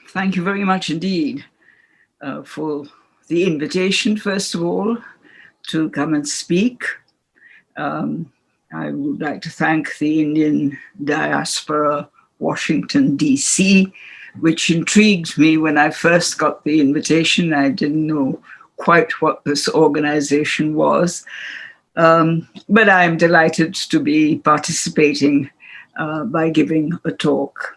Thank you very much indeed for the invitation, first of all, to come and speak. I would like to thank the Indian diaspora, Washington, D.C., which intrigued me when I first got the invitation. I didn't know quite what this organization was, but I'm delighted to be participating by giving a talk.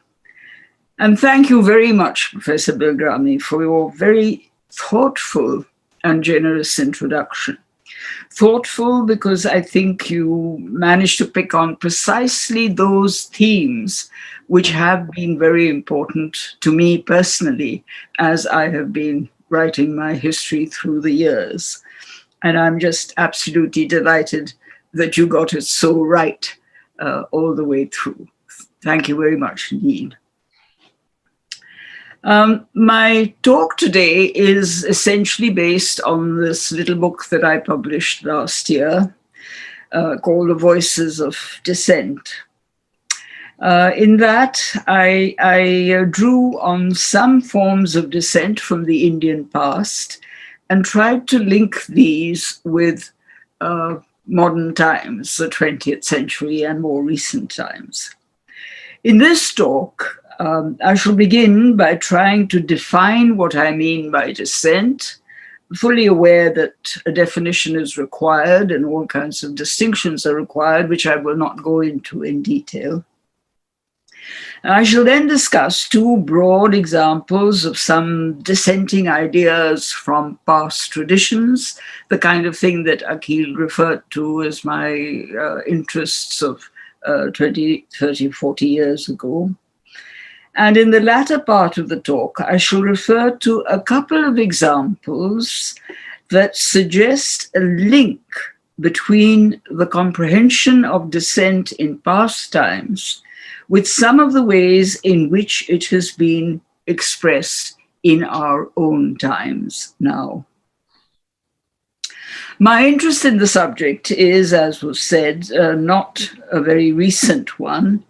And thank you very much, Professor Bilgrami, for your very thoughtful and generous introduction. Thoughtful because I think you managed to pick on precisely those themes which have been very important to me personally as I have been writing my history through the years. And I'm just absolutely delighted that you got it so right all the way through. Thank you very much indeed. My talk today is essentially based on this little book that I published last year called The Voices of Dissent. In that, I drew on some forms of dissent from the Indian past and tried to link these with modern times, the 20th century and more recent times. In this talk, I shall begin by trying to define what I mean by dissent, fully aware that a definition is required and all kinds of distinctions are required, which I will not go into in detail. I shall then discuss two broad examples of some dissenting ideas from past traditions, the kind of thing that Akhil referred to as my interests of 20, 30, 40 years ago. And in the latter part of the talk, I shall refer to a couple of examples that suggest a link between the comprehension of dissent in past times with some of the ways in which it has been expressed in our own times now. My interest in the subject is, as was said, not a very recent one,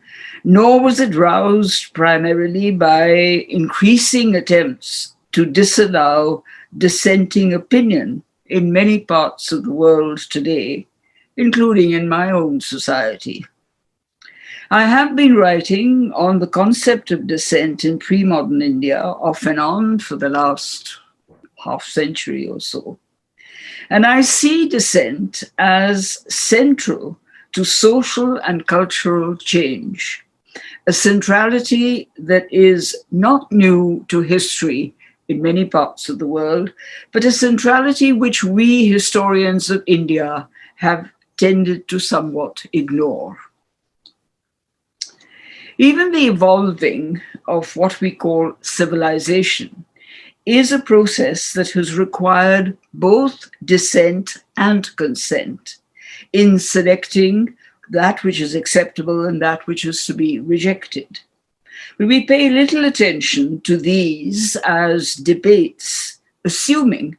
nor was it roused primarily by increasing attempts to disallow dissenting opinion in many parts of the world today, including in my own society. I have been writing on the concept of dissent in pre-modern India off and on for the last half century or so. And I see dissent as central to social and cultural change, a centrality that is not new to history in many parts of the world, but a centrality which we historians of India have tended to somewhat ignore. Even the evolving of what we call civilization is a process that has required both dissent and consent in selecting that which is acceptable and that which is to be rejected. But we pay little attention to these as debates, assuming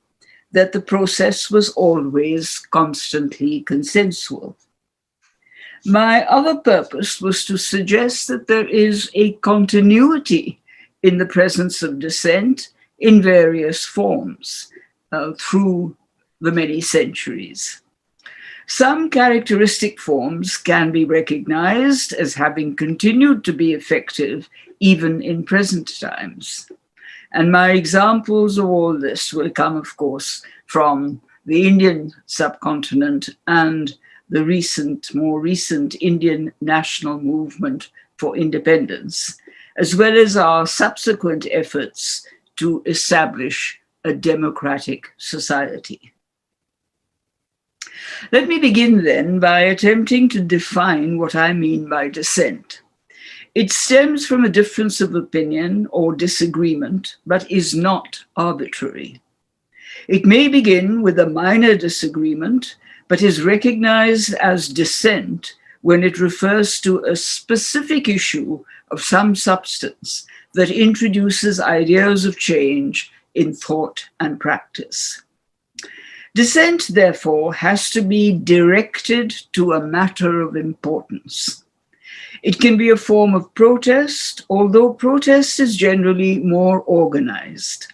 that the process was always constantly consensual. My other purpose was to suggest that there is a continuity in the presence of dissent in various forms through the many centuries. Some characteristic forms can be recognized as having continued to be effective even in present times. And my examples of all this will come, of course, from the Indian subcontinent and the more recent Indian national movement for independence, as well as our subsequent efforts to establish a democratic society. Let me begin then by attempting to define what I mean by dissent. It stems from a difference of opinion or disagreement, but is not arbitrary. It may begin with a minor disagreement, but is recognized as dissent when it refers to a specific issue of some substance that introduces ideas of change in thought and practice. Dissent, therefore, has to be directed to a matter of importance. It can be a form of protest, although protest is generally more organized.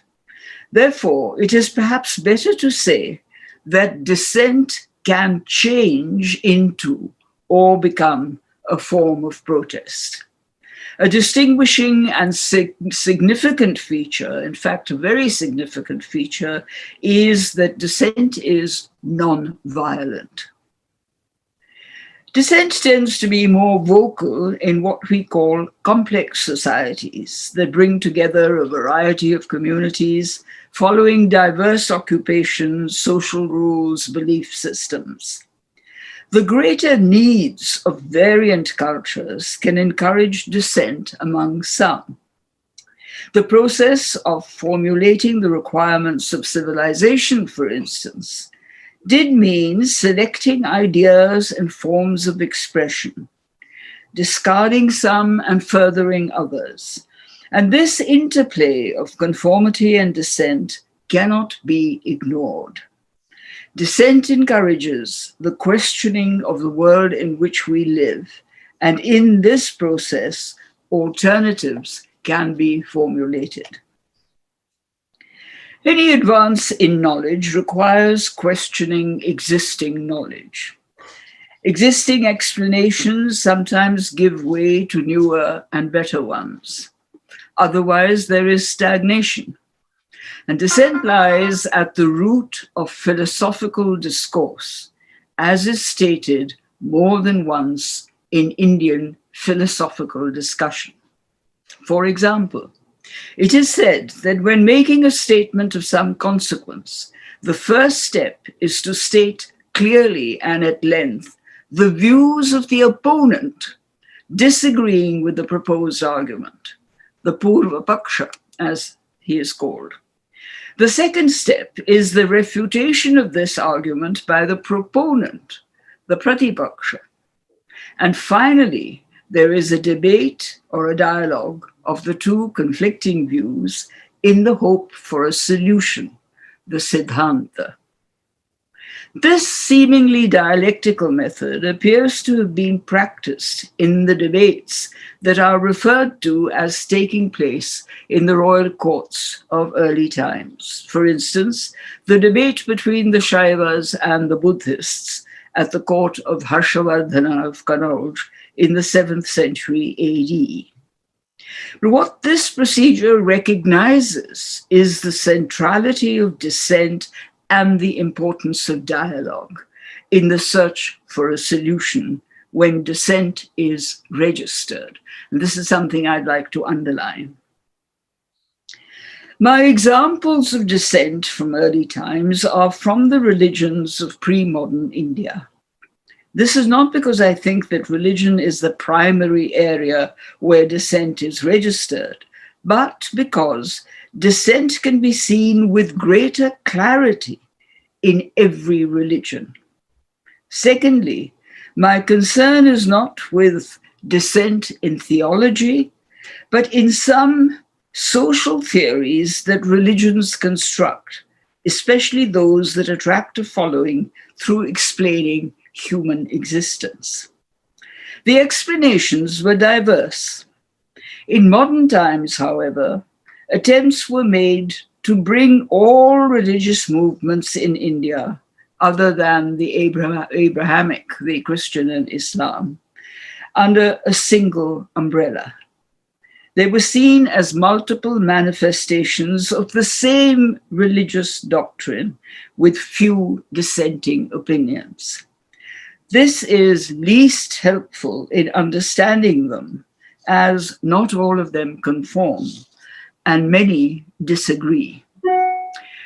Therefore, it is perhaps better to say that dissent can change into or become a form of protest. A distinguishing and significant feature, in fact, a very significant feature, is that dissent is non-violent. Dissent tends to be more vocal in what we call complex societies that bring together a variety of communities following diverse occupations, social rules, belief systems. The greater needs of variant cultures can encourage dissent among some. The process of formulating the requirements of civilization, for instance, did mean selecting ideas and forms of expression, discarding some and furthering others. And this interplay of conformity and dissent cannot be ignored. Dissent encourages the questioning of the world in which we live, and in this process, alternatives can be formulated. Any advance in knowledge requires questioning existing knowledge. Existing explanations sometimes give way to newer and better ones. Otherwise, there is stagnation. And dissent lies at the root of philosophical discourse, as is stated more than once in Indian philosophical discussion. For example, it is said that when making a statement of some consequence, the first step is to state clearly and at length the views of the opponent disagreeing with the proposed argument, the Purva Paksha, as he is called. The second step is the refutation of this argument by the proponent, the Pratipaksha. And finally, there is a debate or a dialogue of the two conflicting views in the hope for a solution, the Siddhanta. This seemingly dialectical method appears to have been practiced in the debates that are referred to as taking place in the royal courts of early times. For instance, the debate between the Shaivas and the Buddhists at the court of Harshavardhana of Kannauj in the 7th century AD. But what this procedure recognizes is the centrality of dissent and the importance of dialogue in the search for a solution when dissent is registered. And this is something I'd like to underline. My examples of dissent from early times are from the religions of pre-modern India. This is not because I think that religion is the primary area where dissent is registered, but because dissent can be seen with greater clarity in every religion. Secondly, my concern is not with dissent in theology, but in some social theories that religions construct, especially those that attract a following through explaining human existence. The explanations were diverse. In modern times, however, attempts were made to bring all religious movements in India, other than the Abrahamic, the Christian and Islam, under a single umbrella. They were seen as multiple manifestations of the same religious doctrine with few dissenting opinions. This is least helpful in understanding them, as not all of them conform, and many disagree.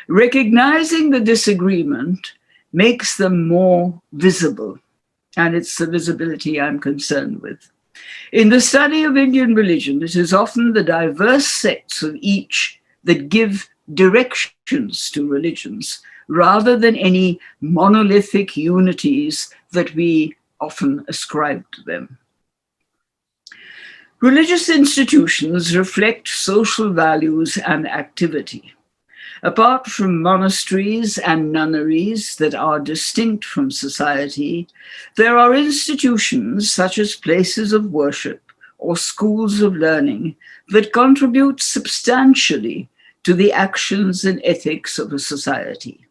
Recognizing the disagreement makes them more visible, and it's the visibility I'm concerned with. In the study of Indian religion, it is often the diverse sects of each that give directions to religions, rather than any monolithic unities that we often ascribe to them. Religious institutions reflect social values and activity. Apart from monasteries and nunneries that are distinct from society, there are institutions such as places of worship or schools of learning that contribute substantially to the actions and ethics of a society.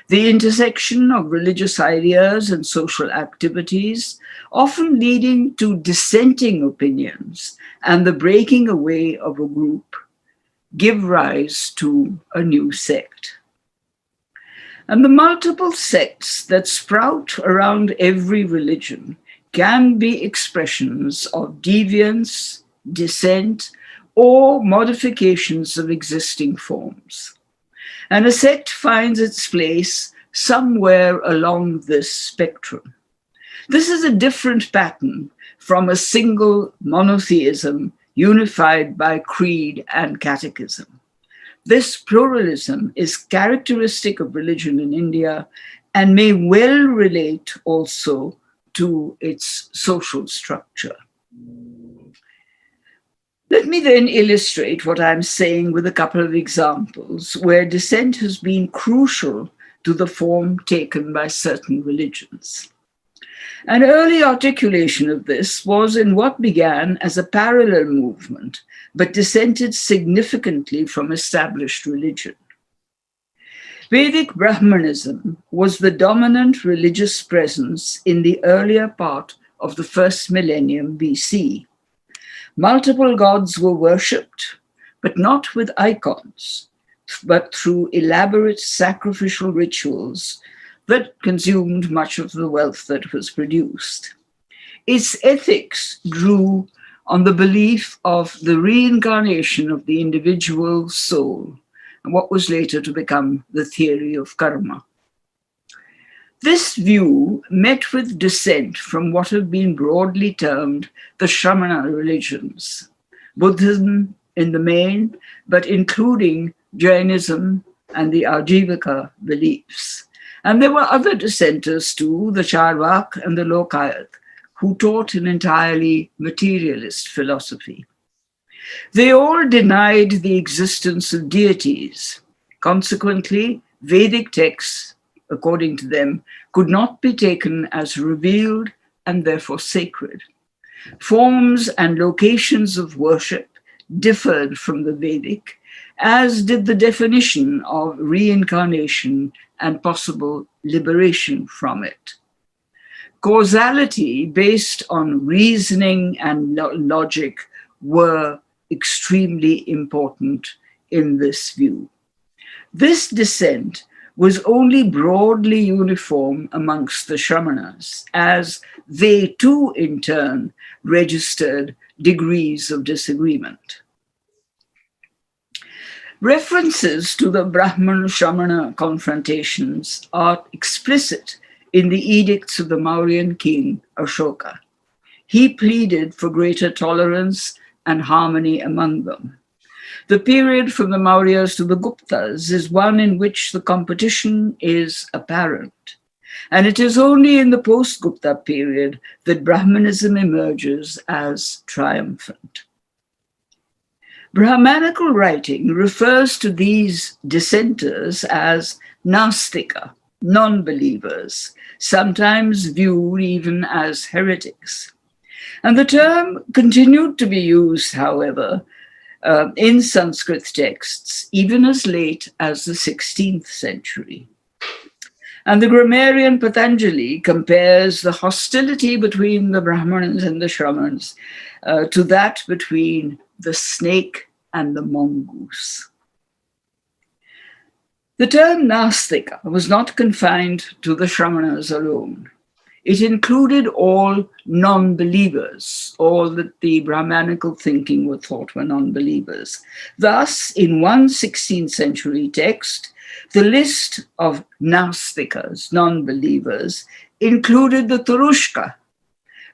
The intersection of religious ideas and social activities, often leading to dissenting opinions and the breaking away of a group, give rise to a new sect. And the multiple sects that sprout around every religion can be expressions of deviance, dissent, or modifications of existing forms. And a sect finds its place somewhere along this spectrum. This is a different pattern from a single monotheism unified by creed and catechism. This pluralism is characteristic of religion in India and may well relate also to its social structure. Let me then illustrate what I'm saying with a couple of examples where dissent has been crucial to the form taken by certain religions. An early articulation of this was in what began as a parallel movement, but dissented significantly from established religion. Vedic Brahmanism was the dominant religious presence in the earlier part of the first millennium BC. Multiple gods were worshipped, but not with icons, but through elaborate sacrificial rituals that consumed much of the wealth that was produced. Its ethics drew on the belief of the reincarnation of the individual soul, and what was later to become the theory of karma. This view met with dissent from what have been broadly termed the Shramana religions, Buddhism in the main, but including Jainism and the Ajivaka beliefs. And there were other dissenters too, the Charvak and the Lokayat, who taught an entirely materialist philosophy. They all denied the existence of deities. Consequently, Vedic texts, according to them, could not be taken as revealed and therefore sacred. Forms and locations of worship differed from the Vedic, as did the definition of reincarnation and possible liberation from it. Causality based on reasoning and logic were extremely important in this view. This dissent was only broadly uniform amongst the Shramanas, as they too in turn registered degrees of disagreement. References to the Brahman-Shramana confrontations are explicit in the edicts of the Mauryan king Ashoka. He pleaded for greater tolerance and harmony among them. The period from the Mauryas to the Guptas is one in which the competition is apparent. And it is only in the post-Gupta period that Brahmanism emerges as triumphant. Brahmanical writing refers to these dissenters as Nastika, non-believers, sometimes viewed even as heretics. And the term continued to be used, however, in Sanskrit texts, even as late as the 16th century. And the grammarian Patanjali compares the hostility between the Brahmanas and the Shramans to that between the snake and the mongoose. The term Nastika was not confined to the Shramanas alone. It included all non-believers, all that the Brahmanical thinking were thought were non-believers. Thus, in one 16th century text, the list of Nastikas, non-believers, included the Turushka,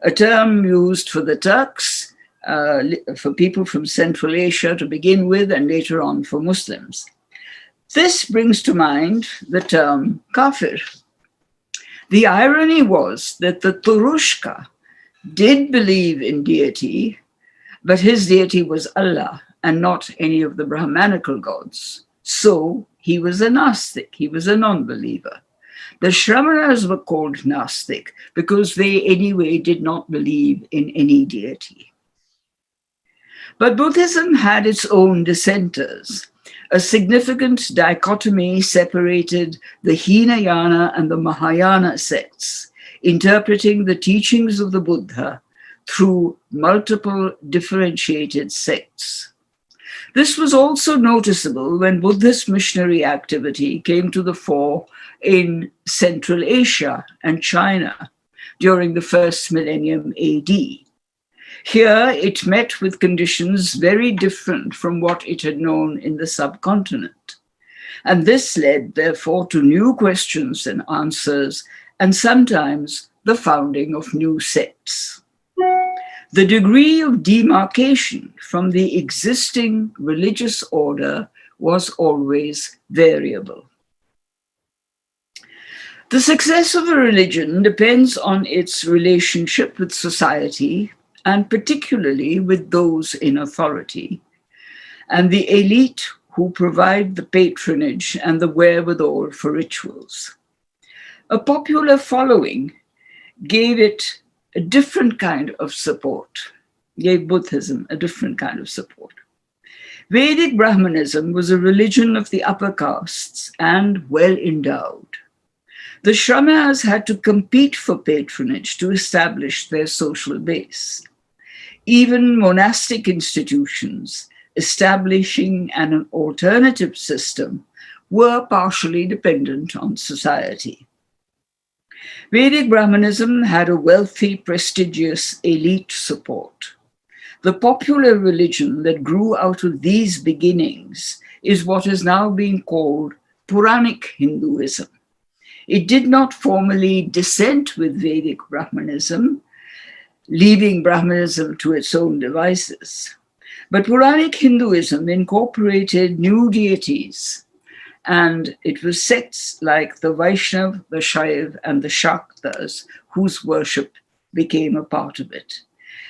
a term used for the Turks, for people from Central Asia to begin with, and later on for Muslims. This brings to mind the term kafir. The irony was that the Turushka did believe in deity, but his deity was Allah and not any of the Brahmanical gods. So he was a Gnostic, he was a non-believer. The Shramanas were called Gnostic because they anyway did not believe in any deity. But Buddhism had its own dissenters. A significant dichotomy separated the Hinayana and the Mahayana sects, interpreting the teachings of the Buddha through multiple differentiated sects. This was also noticeable when Buddhist missionary activity came to the fore in Central Asia and China during the first millennium AD. Here, it met with conditions very different from what it had known in the subcontinent. And this led, therefore, to new questions and answers, and sometimes the founding of new sects. The degree of demarcation from the existing religious order was always variable. The success of a religion depends on its relationship with society, and particularly with those in authority, and the elite who provide the patronage and the wherewithal for rituals. A popular following gave it a different kind of support, gave Buddhism a different kind of support. Vedic Brahmanism was a religion of the upper castes and well endowed. The Shramanas had to compete for patronage to establish their social base. Even monastic institutions establishing an alternative system were partially dependent on society. Vedic Brahmanism had a wealthy, prestigious elite support. The popular religion that grew out of these beginnings is what is now being called Puranic Hinduism. It did not formally dissent with Vedic Brahmanism, leaving Brahmanism to its own devices. But Puranic Hinduism incorporated new deities, and it was sects like the Vaishnav, the Shaiv, and the Shaktas whose worship became a part of it.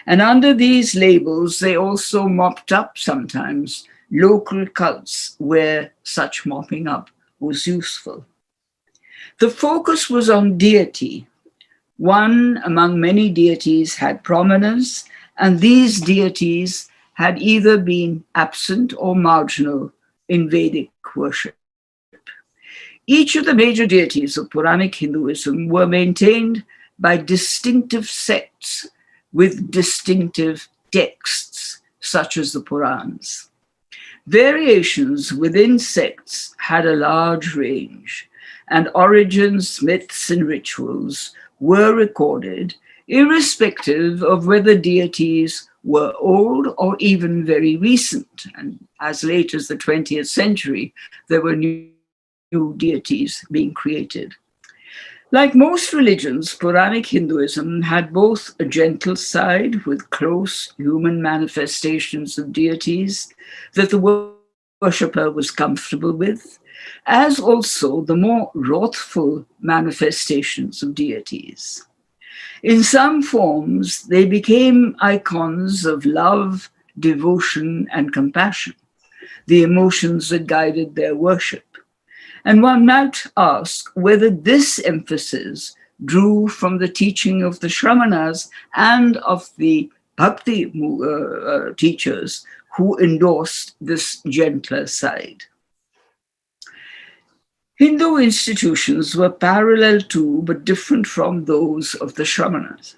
And under these labels, they also mopped up sometimes local cults where such mopping up was useful. The focus was on deity. One among many deities had prominence, and these deities had either been absent or marginal in Vedic worship. Each of the major deities of Puranic Hinduism were maintained by distinctive sects with distinctive texts, such as the Purans. Variations within sects had a large range, and origins, myths, and rituals were recorded, irrespective of whether deities were old or even very recent. And as late as the 20th century, there were new deities being created. Like most religions, Puranic Hinduism had both a gentle side with close human manifestations of deities that the worshipper was comfortable with, as also the more wrathful manifestations of deities. In some forms, they became icons of love, devotion, and compassion, the emotions that guided their worship. And one might ask whether this emphasis drew from the teaching of the Shramanas and of the Bhakti teachers who endorsed this gentler side. Hindu institutions were parallel to, but different from, those of the Shramanas.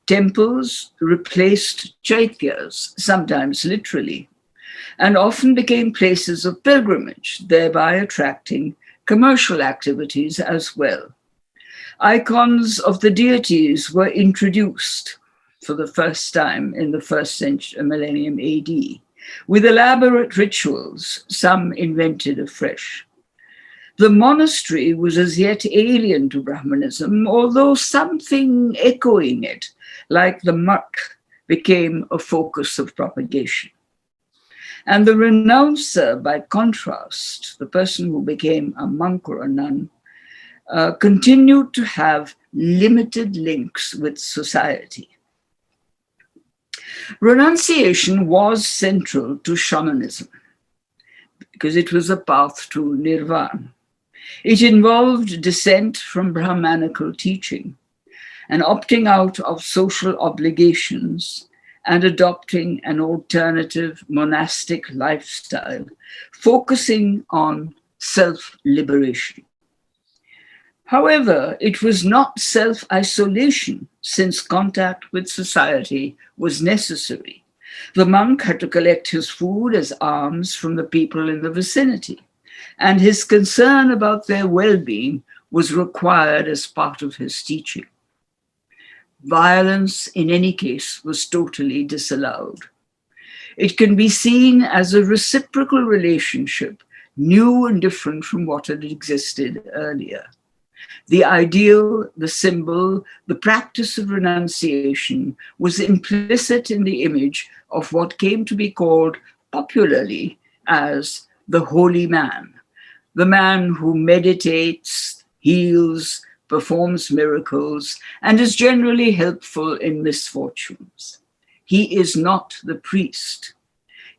Temples replaced chaityas, sometimes literally, and often became places of pilgrimage, thereby attracting commercial activities as well. Icons of the deities were introduced for the first time in the first century, millennium AD, with elaborate rituals, some invented afresh. The monastery was as yet alien to Brahmanism, although something echoing it, like the mutt, became a focus of propagation. And the renouncer, by contrast, the person who became a monk or a nun, continued to have limited links with society. Renunciation was central to shamanism. because it was a path to nirvana. It involved dissent from Brahmanical teaching and opting out of social obligations and adopting an alternative monastic lifestyle, focusing on self-liberation. However, it was not self-isolation, since contact with society was necessary. The monk had to collect his food as alms from the people in the vicinity, and his concern about their well-being was required as part of his teaching. Violence, in any case, was totally disallowed. It can be seen as a reciprocal relationship, new and different from what had existed earlier. The ideal, the symbol, the practice of renunciation was implicit in the image of what came to be called popularly as the holy man, the man who meditates, heals, performs miracles, and is generally helpful in misfortunes. He is not the priest.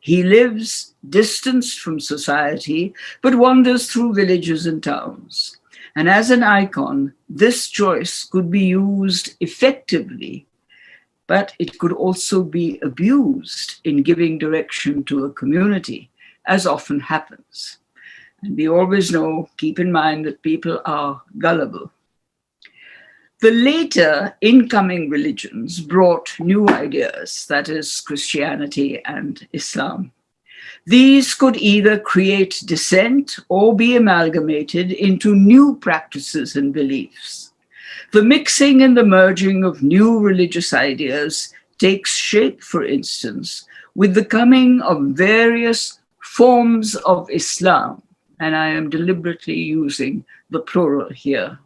He lives distanced from society, but wanders through villages and towns. And as an icon, this choice could be used effectively, but it could also be abused in giving direction to a community, as often happens. And we always know, keep in mind that people are gullible. The later incoming religions brought new ideas, that is, Christianity and Islam. These could either create dissent or be amalgamated into new practices and beliefs. The mixing and the merging of new religious ideas takes shape, for instance, with the coming of various forms of Islam, and I am deliberately using the plural here.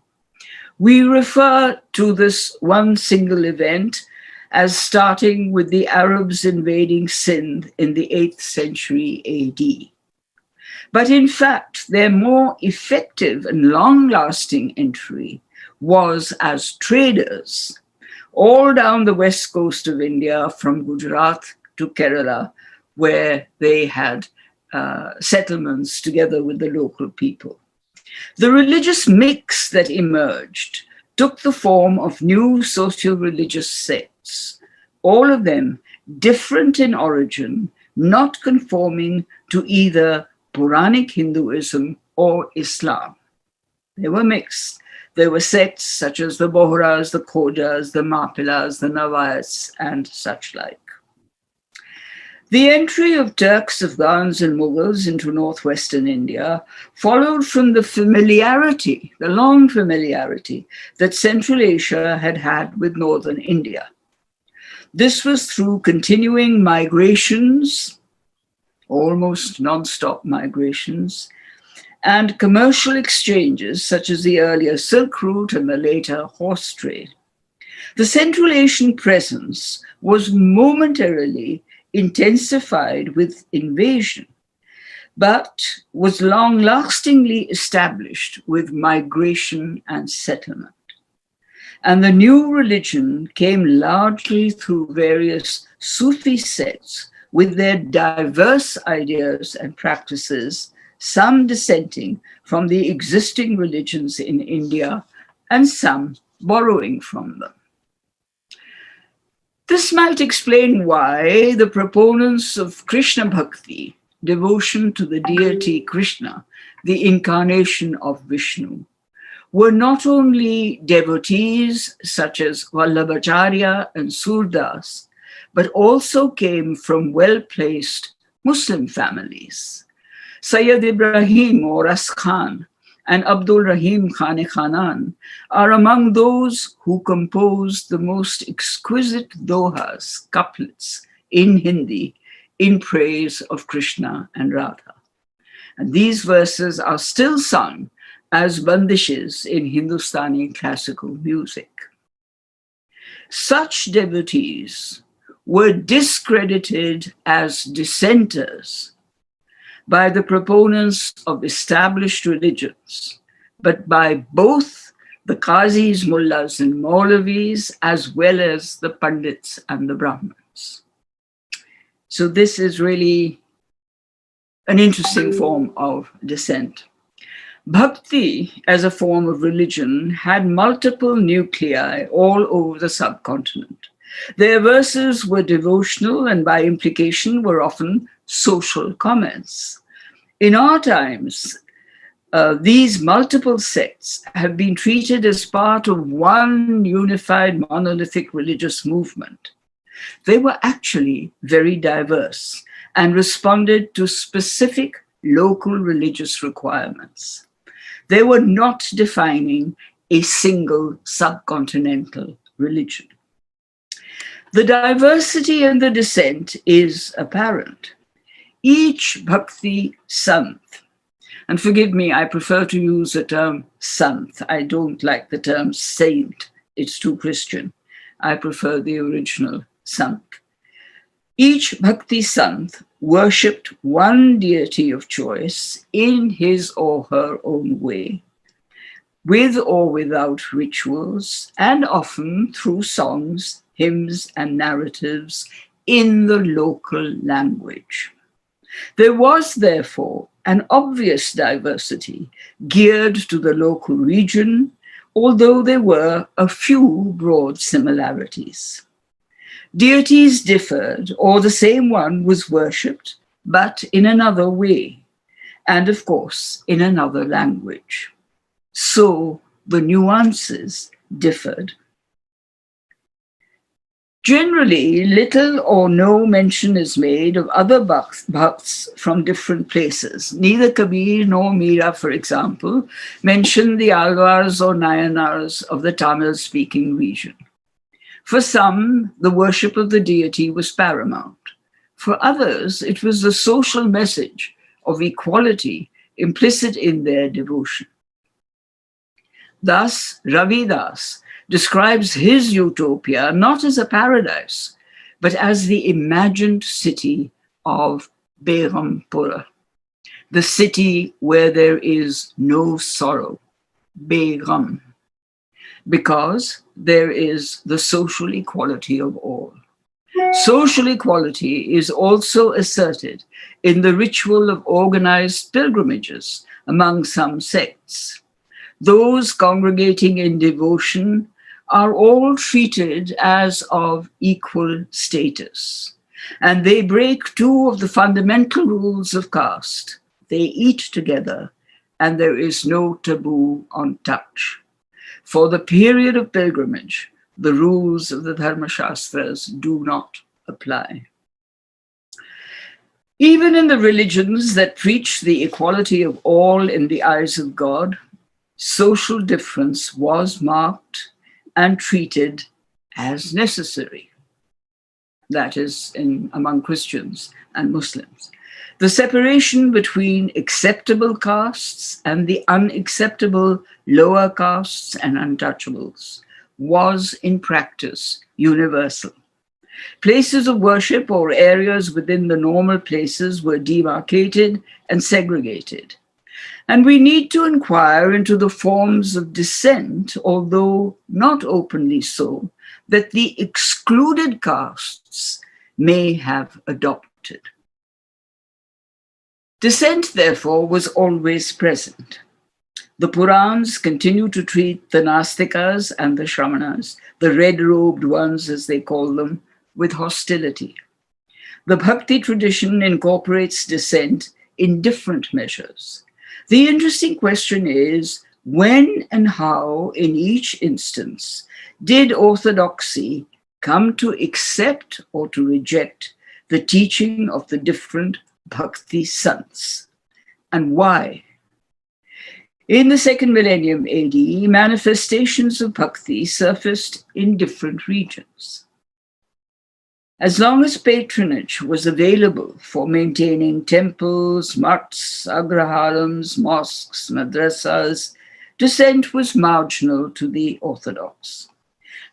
We refer to this one single event as starting with the Arabs invading Sindh in the 8th century AD. But in fact, their more effective and long-lasting entry was as traders all down the west coast of India, from Gujarat to Kerala, where they had settlements together with the local people. The religious mix that emerged took the form of new socio-religious sects, all of them different in origin, not conforming to either Puranic Hinduism or Islam. They were mixed. There were sects such as the Bohras, the Khojas, the Mapilas, the Navais, and such like. The entry of Turks, Afghans, and Mughals into northwestern India followed from the familiarity, the long familiarity, that Central Asia had had with northern India. This was through continuing migrations, almost non-stop migrations, and commercial exchanges such as the earlier Silk Route and the later horse trade. The Central Asian presence was momentarily intensified with invasion, but was long-lastingly established with migration and settlement. And the new religion came largely through various Sufi sects with their diverse ideas and practices, some dissenting from the existing religions in India and some borrowing from them. This might explain why the proponents of Krishna Bhakti, devotion to the deity Krishna, the incarnation of Vishnu, were not only devotees such as Vallabhacharya and Surdas, but also came from well-placed Muslim families. Sayyid Ibrahim or As Khan and Abdul Rahim Khan-e Khanan are among those who composed the most exquisite dohas, couplets, in Hindi in praise of Krishna and Radha. And these verses are still sung as bandishes in Hindustani classical music. Such devotees were discredited as dissenters by the proponents of established religions, but by both the Qazis, Mullahs, and Maulavis, as well as the Pandits and the Brahmins. So this is really an interesting form of dissent. Bhakti, as a form of religion, had multiple nuclei all over the subcontinent. Their verses were devotional and by implication were often social comments. In our times, these multiple sects have been treated as part of one unified monolithic religious movement. They were actually very diverse and responded to specific local religious requirements. They were not defining a single subcontinental religion. The diversity in the dissent is apparent. Each Bhakti Sant, and forgive me, I prefer to use the term Sant. I don't like the term saint. It's too Christian. I prefer the original Sant. Each Bhakti Sant worshipped one deity of choice in his or her own way, with or without rituals, and often through songs, hymns, and narratives in the local language. There was, therefore, an obvious diversity geared to the local region, although there were a few broad similarities. Deities differed, or the same one was worshipped, but in another way, and of course, in another language. So the nuances differed. Generally, little or no mention is made of other bhakts from different places. Neither Kabir nor Mira, for example, mention the Alvars or Nayanars of the Tamil-speaking region. For some, the worship of the deity was paramount. For others, it was the social message of equality implicit in their devotion. Thus, Ravidas describes his utopia not as a paradise, but as the imagined city of Behrampura, the city where there is no sorrow, Behram, because there is the social equality of all. Social equality is also asserted in the ritual of organized pilgrimages among some sects. Those congregating in devotion are all treated as of equal status, and they break two of the fundamental rules of caste. They eat together, and there is no taboo on touch. For the period of pilgrimage, the rules of the Dharma-shastras do not apply. Even in the religions that preach the equality of all in the eyes of God, social difference was marked and treated as necessary. That is, among Christians and Muslims. The separation between acceptable castes and the unacceptable lower castes and untouchables was in practice universal. Places of worship or areas within the normal places were demarcated and segregated. And we need to inquire into the forms of dissent, although not openly so, that the excluded castes may have adopted. Dissent, therefore, was always present. The Purans continue to treat the Nastikas and the Shramanas, the red-robed ones as they call them, with hostility. The Bhakti tradition incorporates dissent in different measures. The interesting question is, when and how, in each instance, did orthodoxy come to accept or to reject the teaching of the different Bhakti sants, and why? In the second millennium AD, manifestations of Bhakti surfaced in different regions. As long as patronage was available for maintaining temples, mutts, agrahalams, mosques, madrasas, dissent was marginal to the orthodox.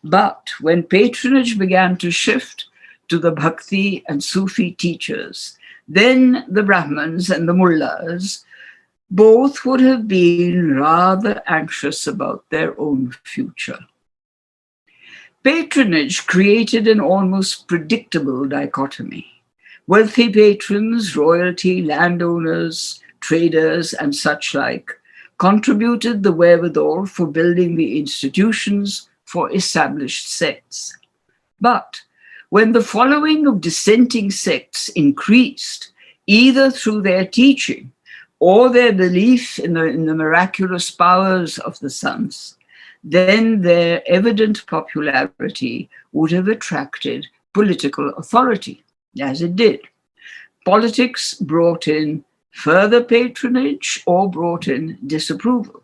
But when patronage began to shift to the Bhakti and Sufi teachers, then the Brahmins and the mullahs both would have been rather anxious about their own future. Patronage created an almost predictable dichotomy. Wealthy patrons, royalty, landowners, traders, and such like contributed the wherewithal for building the institutions for established sects. But when the following of dissenting sects increased, either through their teaching or their belief in the miraculous powers of the sons, then their evident popularity would have attracted political authority, as it did. Politics brought in further patronage or brought in disapproval.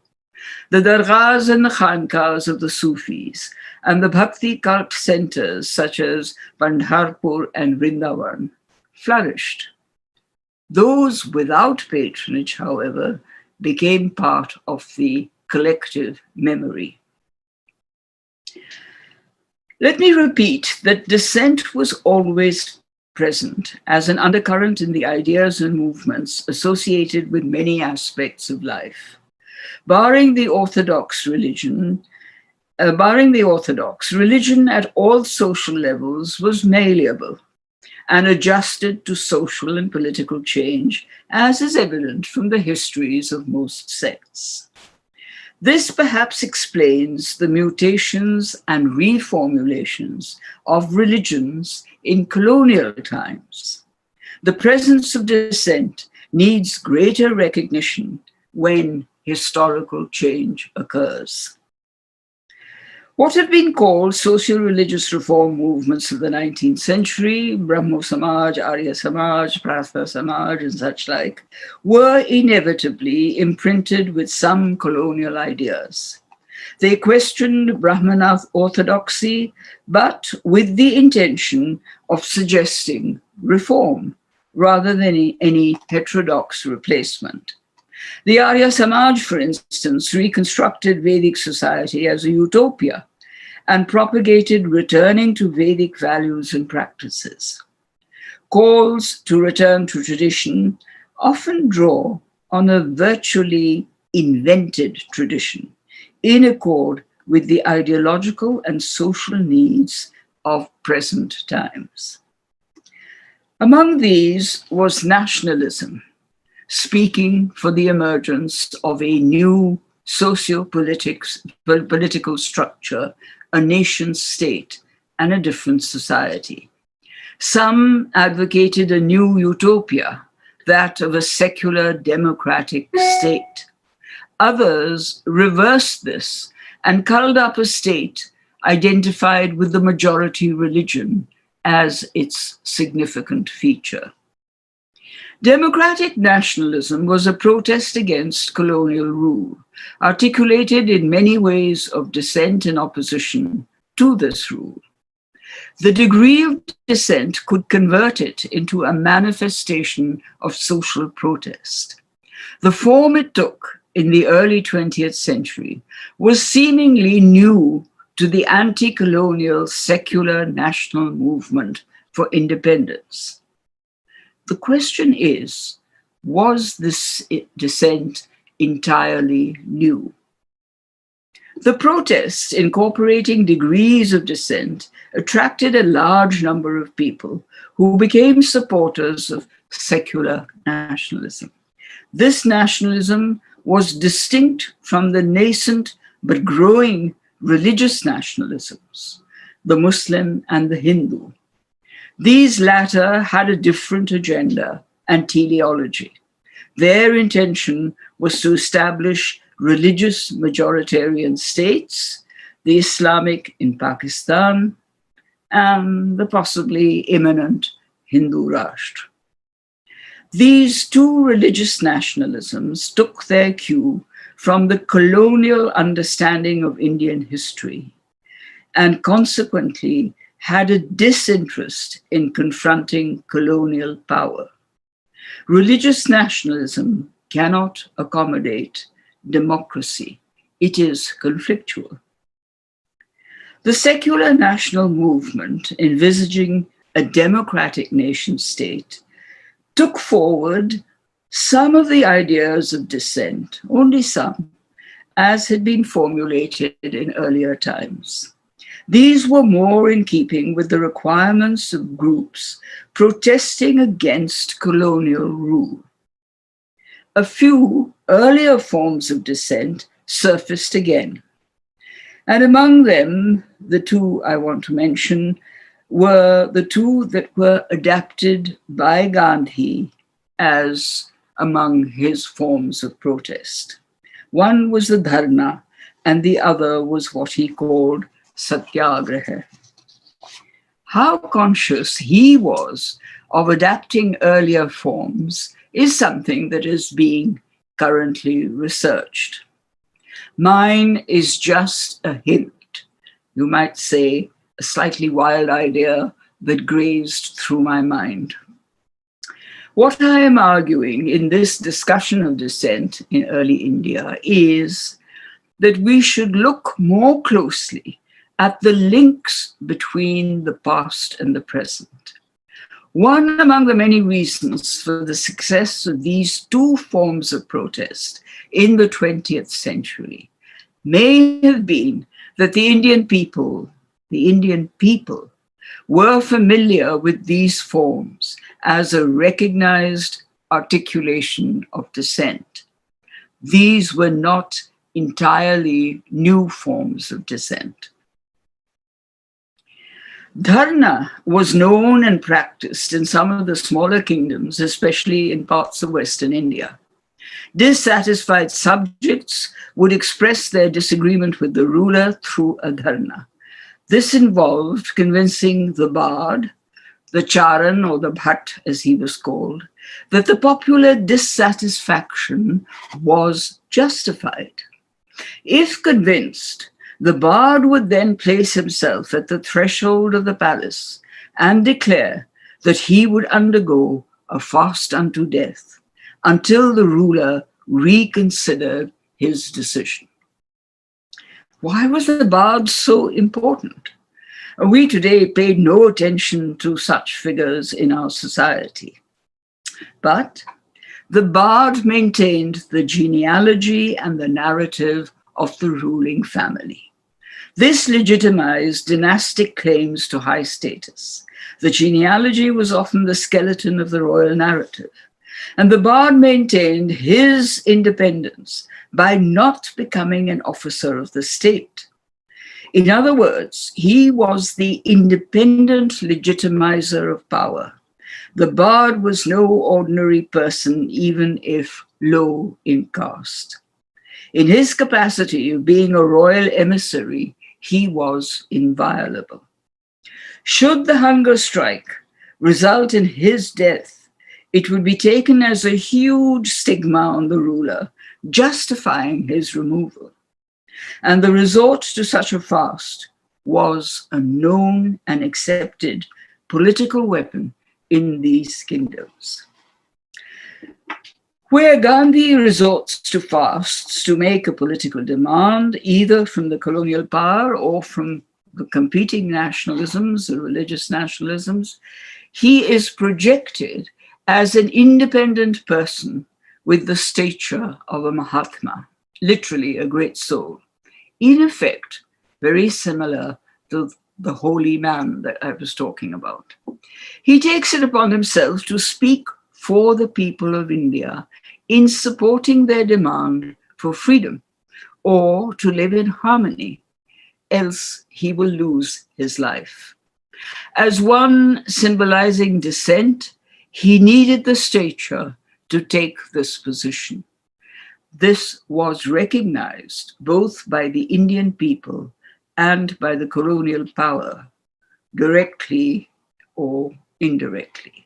The dargahs and the khanqahs of the Sufis and the bhakti cult centers such as Pandharpur and Vrindavan flourished. Those without patronage, however, became part of the collective memory. Let me repeat that dissent was always present as an undercurrent in the ideas and movements associated with many aspects of life. Barring the Orthodox, religion at all social levels was malleable and adjusted to social and political change, as is evident from the histories of most sects. This perhaps explains the mutations and reformulations of religions in colonial times. The presence of dissent needs greater recognition when historical change occurs. What have been called socio-religious reform movements of the 19th century, Brahmo Samaj, Arya Samaj, Prartha Samaj, and such like, were inevitably imprinted with some colonial ideas. They questioned Brahmana orthodoxy, but with the intention of suggesting reform rather than any heterodox replacement. The Arya Samaj, for instance, reconstructed Vedic society as a utopia and propagated returning to Vedic values and practices. Calls to return to tradition often draw on a virtually invented tradition in accord with the ideological and social needs of present times. Among these was nationalism, speaking for the emergence of a new socio-political structure, a nation state, and a different society. Some advocated a new utopia, that of a secular democratic state. Others reversed this and culled up a state identified with the majority religion as its significant feature. Democratic nationalism was a protest against colonial rule, articulated in many ways of dissent and opposition to this rule. The degree of dissent could convert it into a manifestation of social protest. The form it took in the early 20th century was seemingly new to the anti-colonial secular national movement for independence. The question is, was this dissent entirely new? The protests, incorporating degrees of dissent, attracted a large number of people who became supporters of secular nationalism. This nationalism was distinct from the nascent but growing religious nationalisms, the Muslim and the Hindu. These latter had a different agenda and teleology. Their intention was to establish religious majoritarian states, the Islamic in Pakistan, and the possibly imminent Hindu Rashtra. These two religious nationalisms took their cue from the colonial understanding of Indian history and consequently had a disinterest in confronting colonial power. Religious nationalism cannot accommodate democracy. It is conflictual. The secular national movement, envisaging a democratic nation state, took forward some of the ideas of dissent, only some, as had been formulated in earlier times. These were more in keeping with the requirements of groups protesting against colonial rule. A few earlier forms of dissent surfaced again. And among them, the two I want to mention were the two that were adapted by Gandhi as among his forms of protest. One was the dharna, and the other was what he called satyagraha. How conscious he was of adapting earlier forms is something that is being currently researched. Mine is just a hint, you might say, a slightly wild idea that grazed through my mind. What I am arguing in this discussion of dissent in early India is that we should look more closely at the links between the past and the present. One among the many reasons for the success of these two forms of protest in the 20th century may have been that the Indian people were familiar with these forms as a recognized articulation of dissent. These were not entirely new forms of dissent. Dharna was known and practiced in some of the smaller kingdoms, especially in parts of Western India. Dissatisfied subjects would express their disagreement with the ruler through a dharna. This involved convincing the bard, the charan or the bhat as he was called, that the popular dissatisfaction was justified. If convinced, the bard would then place himself at the threshold of the palace and declare that he would undergo a fast unto death until the ruler reconsidered his decision. Why was the bard so important? We today paid no attention to such figures in our society. But the bard maintained the genealogy and the narrative of the ruling family. This legitimized dynastic claims to high status. The genealogy was often the skeleton of the royal narrative. And the bard maintained his independence by not becoming an officer of the state. In other words, he was the independent legitimizer of power. The bard was no ordinary person, even if low in caste. In his capacity of being a royal emissary, he was inviolable. Should the hunger strike result in his death, it would be taken as a huge stigma on the ruler, justifying his removal. And the resort to such a fast was a known and accepted political weapon in these kingdoms. Where Gandhi resorts to fasts to make a political demand, either from the colonial power or from the competing nationalisms, the religious nationalisms, he is projected as an independent person with the stature of a Mahatma, literally a great soul. In effect, very similar to the holy man that I was talking about. He takes it upon himself to speak for the people of India in supporting their demand for freedom or to live in harmony, else he will lose his life. As one symbolizing dissent, he needed the stature to take this position. This was recognized both by the Indian people and by the colonial power, directly or indirectly.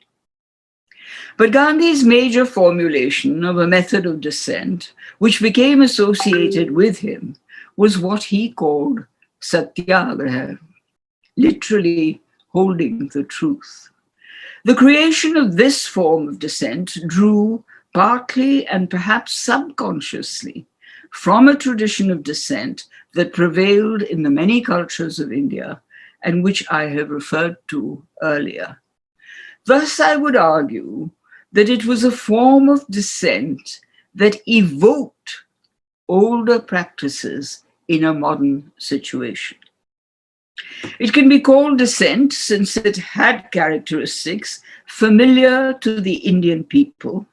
But Gandhi's major formulation of a method of dissent, which became associated with him, was what he called satyagraha, literally holding the truth. The creation of this form of dissent drew partly and perhaps subconsciously from a tradition of dissent that prevailed in the many cultures of India and which I have referred to earlier. Thus, I would argue that it was a form of dissent that evoked older practices in a modern situation. It can be called dissent since it had characteristics familiar to the Indian people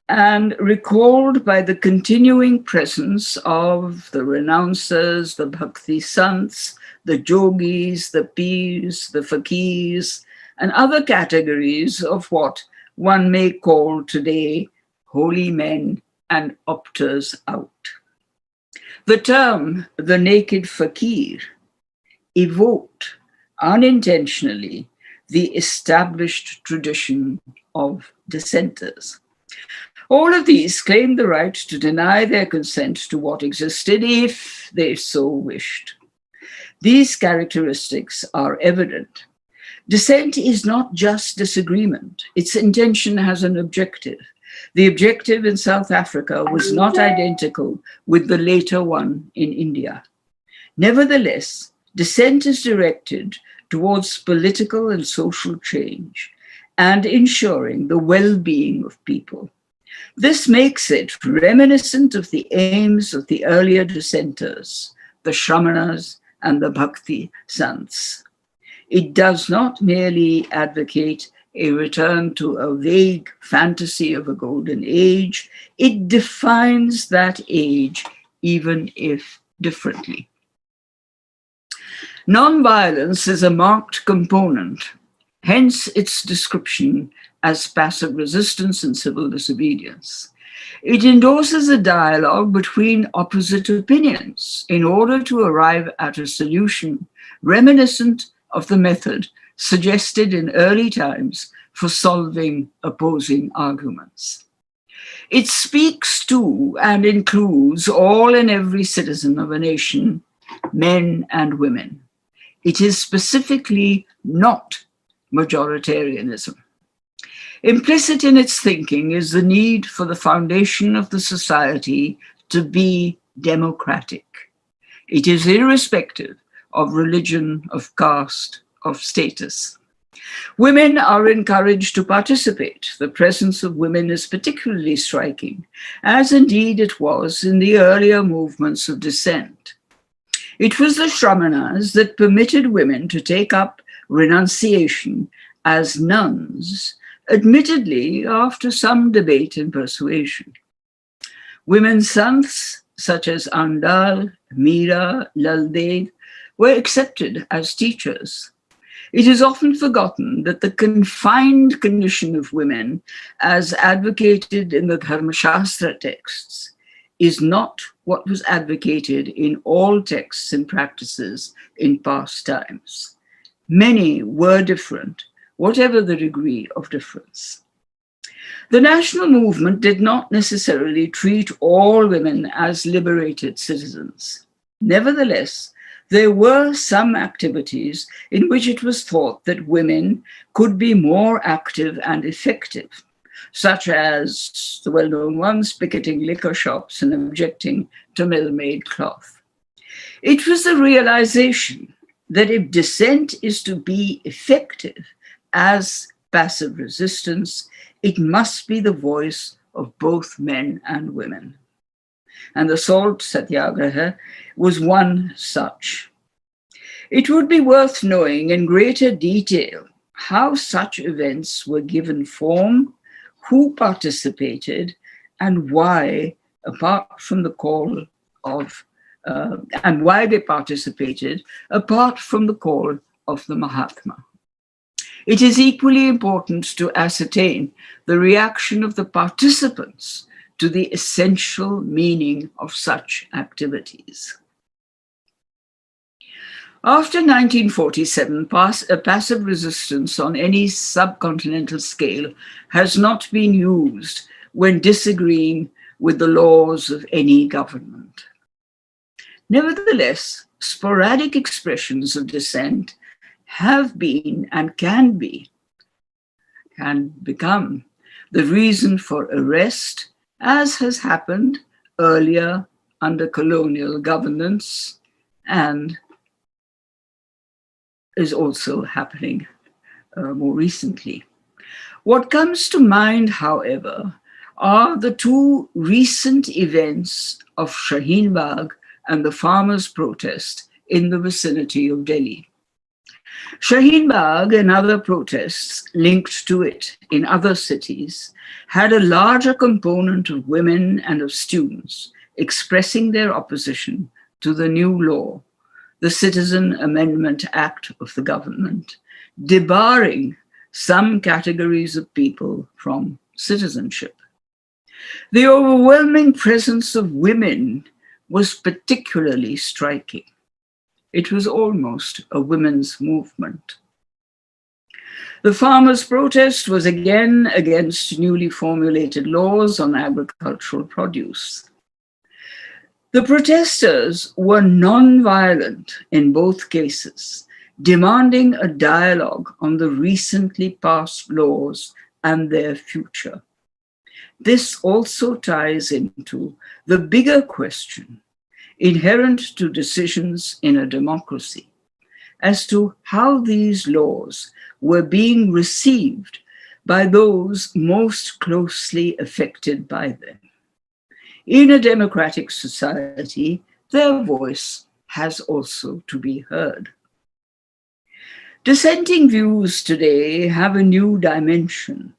and recalled by the continuing presence of the renouncers, the bhakti sants, the yogis, the peers, the fakirs, and other categories of what one may call today holy men and opters out. The term the naked fakir evoked unintentionally the established tradition of dissenters. All of these claimed the right to deny their consent to what existed if they so wished. These characteristics are evident. Dissent is not just disagreement. Its intention has an objective. The objective in South Africa was not identical with the later one in India. Nevertheless, dissent is directed towards political and social change and ensuring the well-being of people. This makes it reminiscent of the aims of the earlier dissenters, the Shramanas and the Bhakti Sants. It does not merely advocate a return to a vague fantasy of a golden age, it defines that age, even if differently. Nonviolence is a marked component, hence its description as passive resistance and civil disobedience. It endorses a dialogue between opposite opinions in order to arrive at a solution reminiscent of the method suggested in early times for solving opposing arguments. It speaks to and includes all and every citizen of a nation, men and women. It is specifically not majoritarianism. Implicit in its thinking is the need for the foundation of the society to be democratic. It is irrespective of religion, of caste, of status. Women are encouraged to participate. The presence of women is particularly striking, as indeed it was in the earlier movements of dissent. It was the Shramanas that permitted women to take up renunciation as nuns, admittedly after some debate and persuasion. Women sants such as Andal, Meera, Laldev were accepted as teachers. It is often forgotten that the confined condition of women, as advocated in the Dharmashastra texts, is not what was advocated in all texts and practices in past times. Many were different, whatever the degree of difference. The national movement did not necessarily treat all women as liberated citizens. Nevertheless, there were some activities in which it was thought that women could be more active and effective, such as the well-known ones, picketing liquor shops and objecting to mill-made cloth. It was the realization that if dissent is to be effective as passive resistance, it must be the voice of both men and women. And the salt satyagraha was one such. It would be worth knowing in greater detail how such events were given form, who participated, and why, apart from the call of, and why they participated, apart from the call of the Mahatma. It is equally important to ascertain the reaction of the participants to the essential meaning of such activities. After 1947, passive resistance on any subcontinental scale has not been used when disagreeing with the laws of any government. Nevertheless, sporadic expressions of dissent have been and can become the reason for arrest, as has happened earlier under colonial governance and is also happening more recently. What comes to mind, however, are the two recent events of Shaheen Bagh and the farmers' protest in the vicinity of Delhi. Shaheen Bagh and other protests linked to it in other cities had a larger component of women and of students expressing their opposition to the new law, the Citizen Amendment Act of the government, debarring some categories of people from citizenship. The overwhelming presence of women was particularly striking. It was almost a women's movement. The farmers' protest was again against newly formulated laws on agricultural produce. The protesters were non-violent in both cases, demanding a dialogue on the recently passed laws and their future. This also ties into the bigger question inherent to decisions in a democracy as to how these laws were being received by those most closely affected by them. In a democratic society, their voice has also to be heard. Dissenting views today have a new dimension.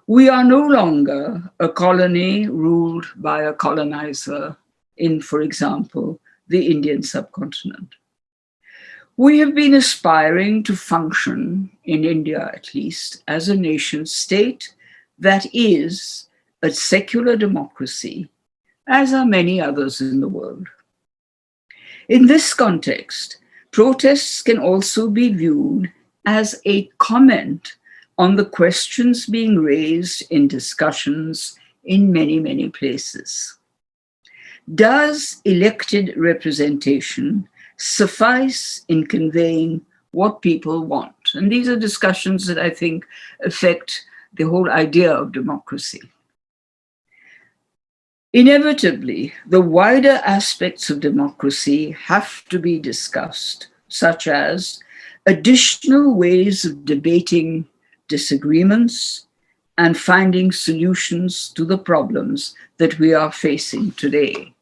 We are no longer a colony ruled by a colonizer in, for example, the Indian subcontinent. We have been aspiring to function, in India at least, as a nation state that is a secular democracy, as are many others in the world. In this context, protests can also be viewed as a comment on the questions being raised in discussions in many, many places. Does elected representation suffice in conveying what people want? And these are discussions that I think affect the whole idea of democracy. Inevitably, the wider aspects of democracy have to be discussed, such as additional ways of debating disagreements and finding solutions to the problems that we are facing today.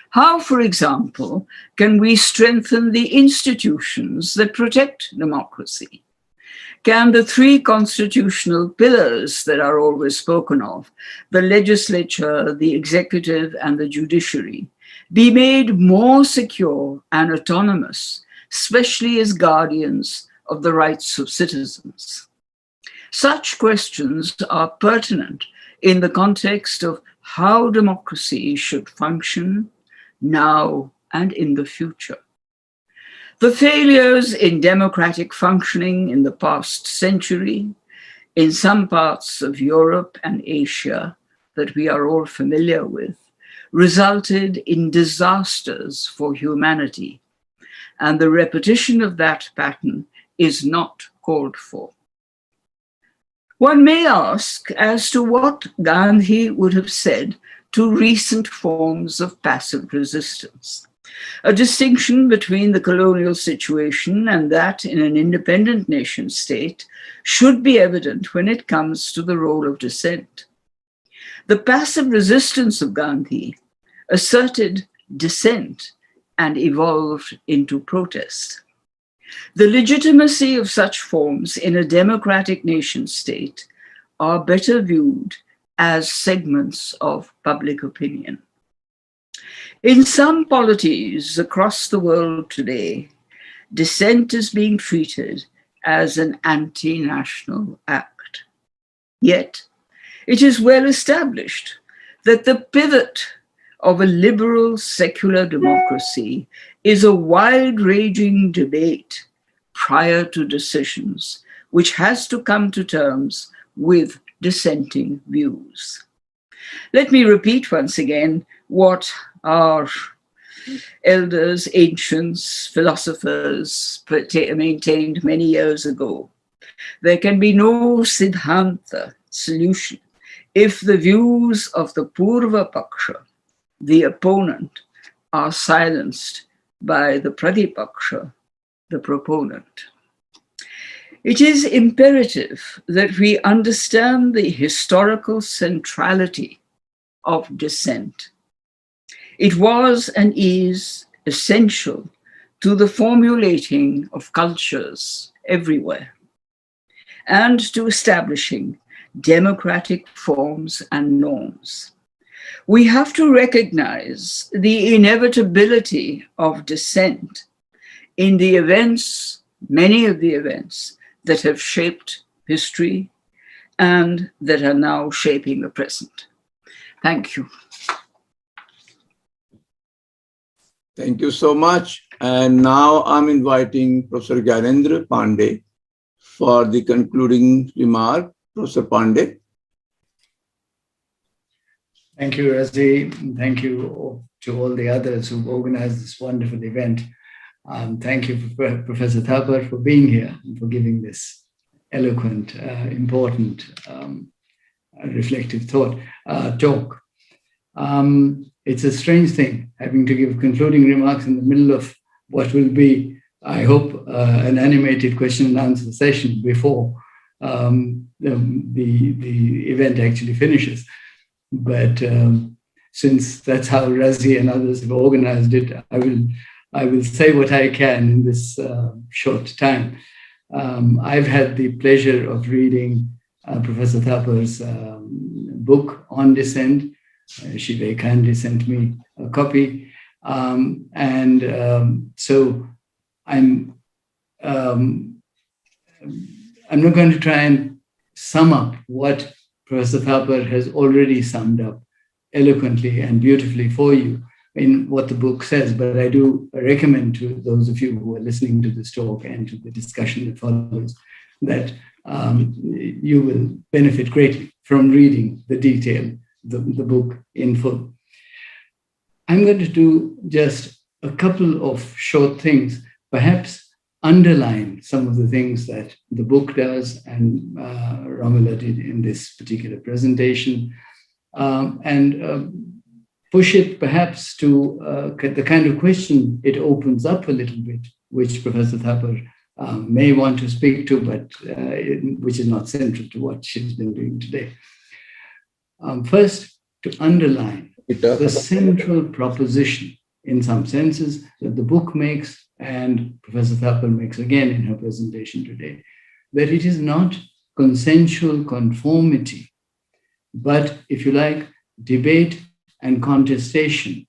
How, for example, can we strengthen the institutions that protect democracy? Can the three constitutional pillars that are always spoken of, the legislature, the executive, and the judiciary, be made more secure and autonomous, especially as guardians of the rights of citizens? Such questions are pertinent in the context of how democracy should function now and in the future. The failures in democratic functioning in the past century, in some parts of Europe and Asia that we are all familiar with, resulted in disasters for humanity, and the repetition of that pattern is not called for. One may ask as to what Gandhi would have said to recent forms of passive resistance. A distinction between the colonial situation and that in an independent nation state should be evident when it comes to the role of dissent. The passive resistance of Gandhi asserted dissent and evolved into protest. The legitimacy of such forms in a democratic nation state are better viewed as segments of public opinion. In some polities across the world today, dissent is being treated as an anti-national act. Yet, it is well established that the pivot of a liberal secular democracy is a wide-ranging debate prior to decisions, which has to come to terms with dissenting views. Let me repeat once again what our elders, ancients, philosophers maintained many years ago. There can be no Siddhanta solution if the views of the Purva Paksha, the opponent, are silenced by the Pratipaksha, the proponent. It is imperative that we understand the historical centrality of dissent. It was and is essential to the formulating of cultures everywhere, and to establishing democratic forms and norms. We have to recognize the inevitability of dissent in the events, many of the events that have shaped history and that are now shaping the present. Thank you. Thank you so much. And now I'm inviting Professor Gyanendra Pandey for the concluding remark. Professor Pandey. Thank you, Razi. Thank you to all the others who've organized this wonderful event. Thank you, Professor Thapar, for being here and for giving this eloquent, important, reflective talk. It's a strange thing having to give concluding remarks in the middle of what will be, I hope, an animated question and answer session before the event actually finishes. But since that's how Razi and others have organized it, I will say what I can in this short time. I've had the pleasure of reading Professor Thapar's book on dissent. She very kindly sent me a copy. So I'm not going to try and sum up what Professor Thapar has already summed up eloquently and beautifully for you in what the book says, but I do recommend to those of you who are listening to this talk and to the discussion that follows that you will benefit greatly from reading the detail, the book in full. I'm going to do just a couple of short things, perhaps underline some of the things that the book does and Romila did in this particular presentation, and push it perhaps to the kind of question it opens up a little bit, which Professor Thapar may want to speak to, but which is not central to what she's been doing today. First, to underline the central proposition, in some senses, that the book makes and Professor Thapar makes again in her presentation today, that it is not consensual conformity, but, if you like, debate and contestation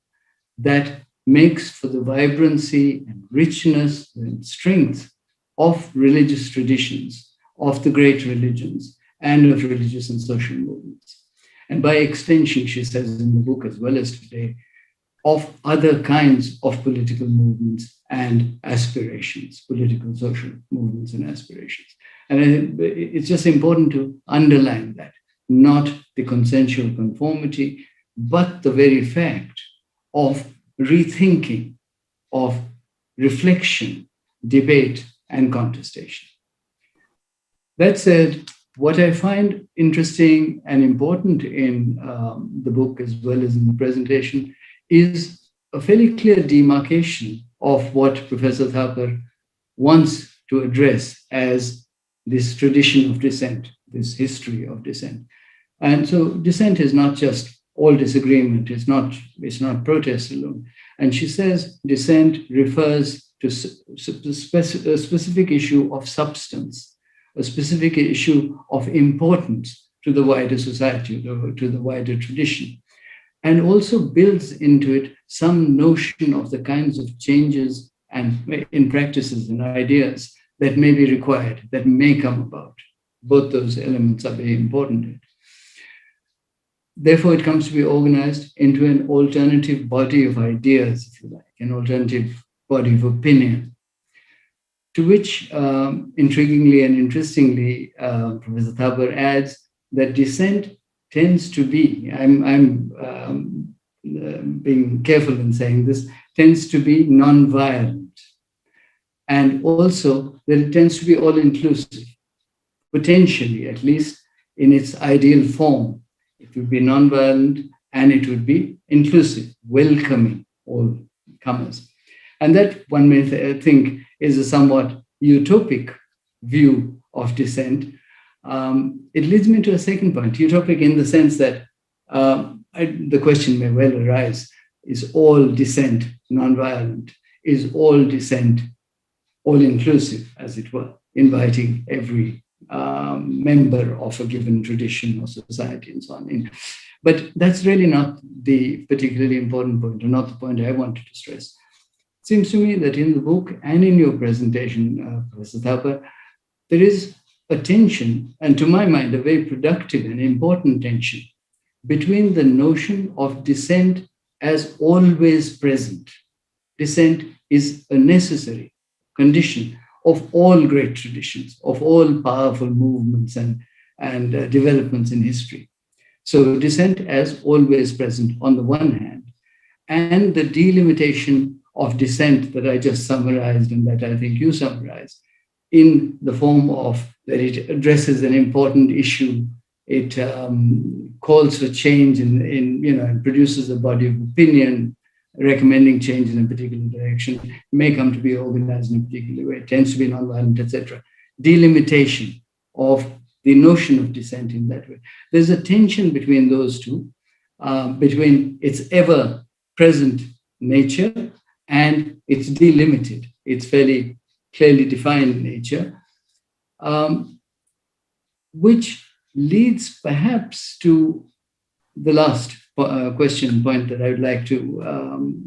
that makes for the vibrancy and richness and strength of religious traditions, of the great religions, and of religious and social movements. And by extension, she says in the book as well as today, of other kinds of political movements and aspirations, political, social movements and aspirations. And it's just important to underline that, not the consensual conformity, but the very fact of rethinking, of reflection, debate, and contestation. That said, what I find interesting and important in the book as well as in the presentation is a fairly clear demarcation of what Professor Thapar wants to address as this tradition of dissent, this history of dissent. And so dissent is not just all disagreement, it's not protest alone. And she says dissent refers to a specific issue of substance, a specific issue of importance to the wider society, to the wider tradition, and also builds into it some notion of the kinds of changes and in practices and ideas that may be required, that may come about. Both those elements are very important. Therefore, it comes to be organized into an alternative body of ideas, if you like, an alternative body of opinion, to which, intriguingly and interestingly, Professor Thapar adds that dissent tends to be, I'm being careful in saying this, tends to be non-violent, and also that it tends to be all-inclusive, potentially, at least in its ideal form. It would be non-violent and it would be inclusive, welcoming all comers. And that, one may think, is a somewhat utopic view of dissent. It leads me to a second point, utopic in the sense that the question may well arise, is all dissent non-violent? is all dissent, all inclusive, as it were, inviting every member of a given tradition or society and so on in. But that's really not the particularly important point, or not the point I wanted to stress. It seems to me that in the book and in your presentation, Professor Thapar, there is a tension, and to my mind, a very productive and important tension, between the notion of dissent as always present. Dissent is a necessary condition of all great traditions, of all powerful movements and developments in history. So dissent as always present on the one hand, and the delimitation of dissent that I just summarized and that I think you summarized, in the form of that it addresses an important issue, it calls for change and produces a body of opinion recommending change in a particular direction, may come to be organized in a particular way, it tends to be nonviolent, etc. Delimitation of the notion of dissent in that way. There's a tension between those two, between its ever-present nature and its delimited, its fairly clearly defined nature, which leads perhaps to the last point that I would like to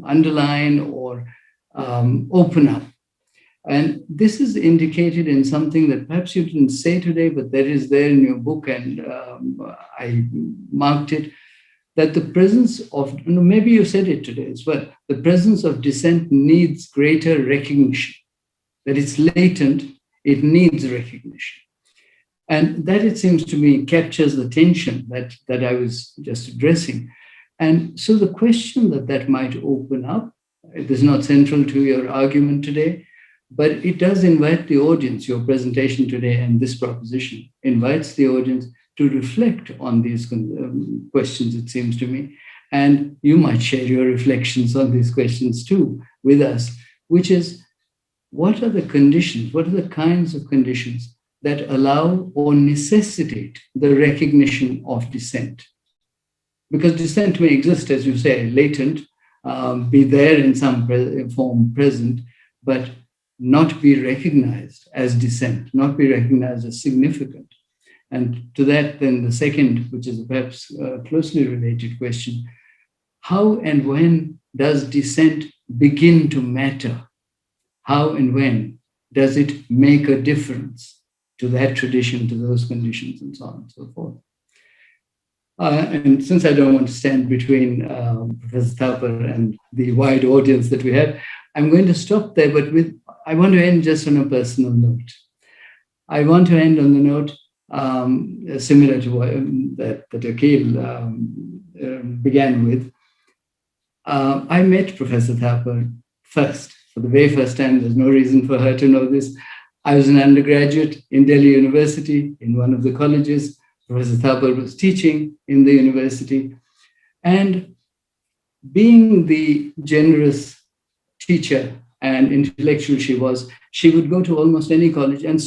underline or open up. And this is indicated in something that perhaps you didn't say today, but that is there in your book, and I marked it, that the presence of, maybe you said it today as well, the presence of dissent needs greater recognition, that it's latent, it needs recognition. And that, it seems to me, captures the tension that I was just addressing. And so the question that might open up, it is not central to your argument today, but it does invite the audience, your presentation today and this proposition invites the audience to reflect on these questions, it seems to me. And you might share your reflections on these questions too with us, which is, what are the conditions, what are the kinds of conditions that allow or necessitate the recognition of dissent? Because dissent may exist, as you say, latent, be there in some form present, but not be recognized as dissent, not be recognized as significant. And to that, then the second, which is perhaps a closely related question, how and when does dissent begin to matter? How and when does it make a difference to that tradition, to those conditions, and so on and so forth? And since I don't want to stand between Professor Thapar and the wide audience that we have, I'm going to stop there, but I want to end just on a personal note. I want to end on the note similar to what that Akhil began with. I met Professor Thapar first, for the very first time. There's no reason for her to know this. I was an undergraduate in Delhi University, in one of the colleges. Professor Thapar was teaching in the university. And being the generous teacher and intellectual she would go to almost any college and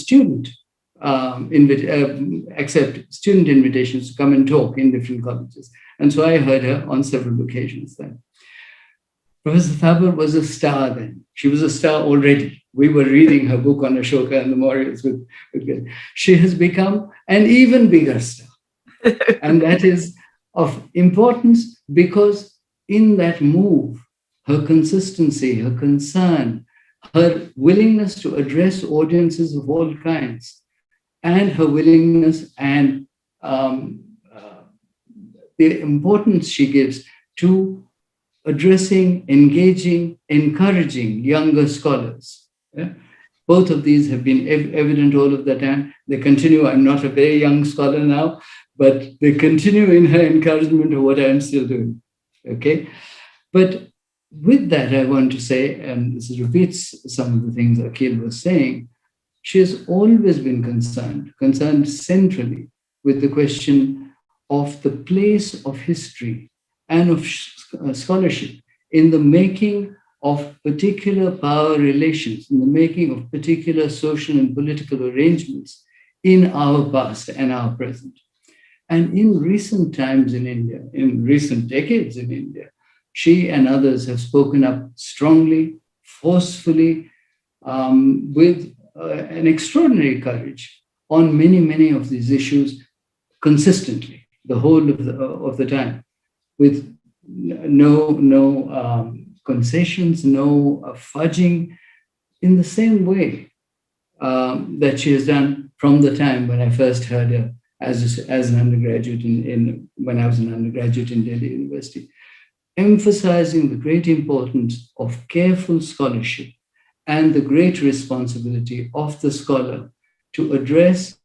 accept student invitations to come and talk in different colleges. And so I heard her on several occasions then. Professor Thapar was a star then. She was a star already. We were reading her book on Ashoka and the Mauryas with she has become an even bigger star. And that is of importance because in that move, her consistency, her concern, her willingness to address audiences of all kinds, and her willingness and the importance she gives to addressing, engaging, encouraging younger scholars. Yeah? Both of these have been evident all of the time. They continue. I'm not a very young scholar now, but they continue in her encouragement of what I'm still doing. Okay? But with that, I want to say, and this repeats some of the things Akhil was saying, she has always been concerned centrally with the question of the place of history and of scholarship in the making of particular power relations, in the making of particular social and political arrangements in our past and our present. And in recent times in India, in recent decades in India, she and others have spoken up strongly forcefully, with an extraordinary courage on many, many of these issues consistently, the whole of the time, with no concessions, no fudging, in the same way that she has done from the time when I first heard her as an undergraduate when I was an undergraduate in Delhi University, emphasizing the great importance of careful scholarship and the great responsibility of the scholar to address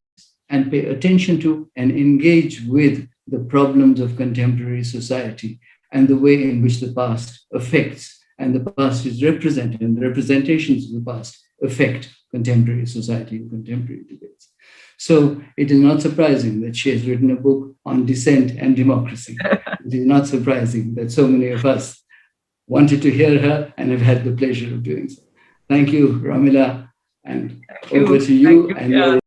and pay attention to and engage with the problems of contemporary society and the way in which the past affects and the past is represented and the representations of the past affect contemporary society and contemporary debates. So it is not surprising that she has written a book on dissent and democracy. It is not surprising that so many of us wanted to hear her and have had the pleasure of doing so. Thank you, Romila, and over to you and your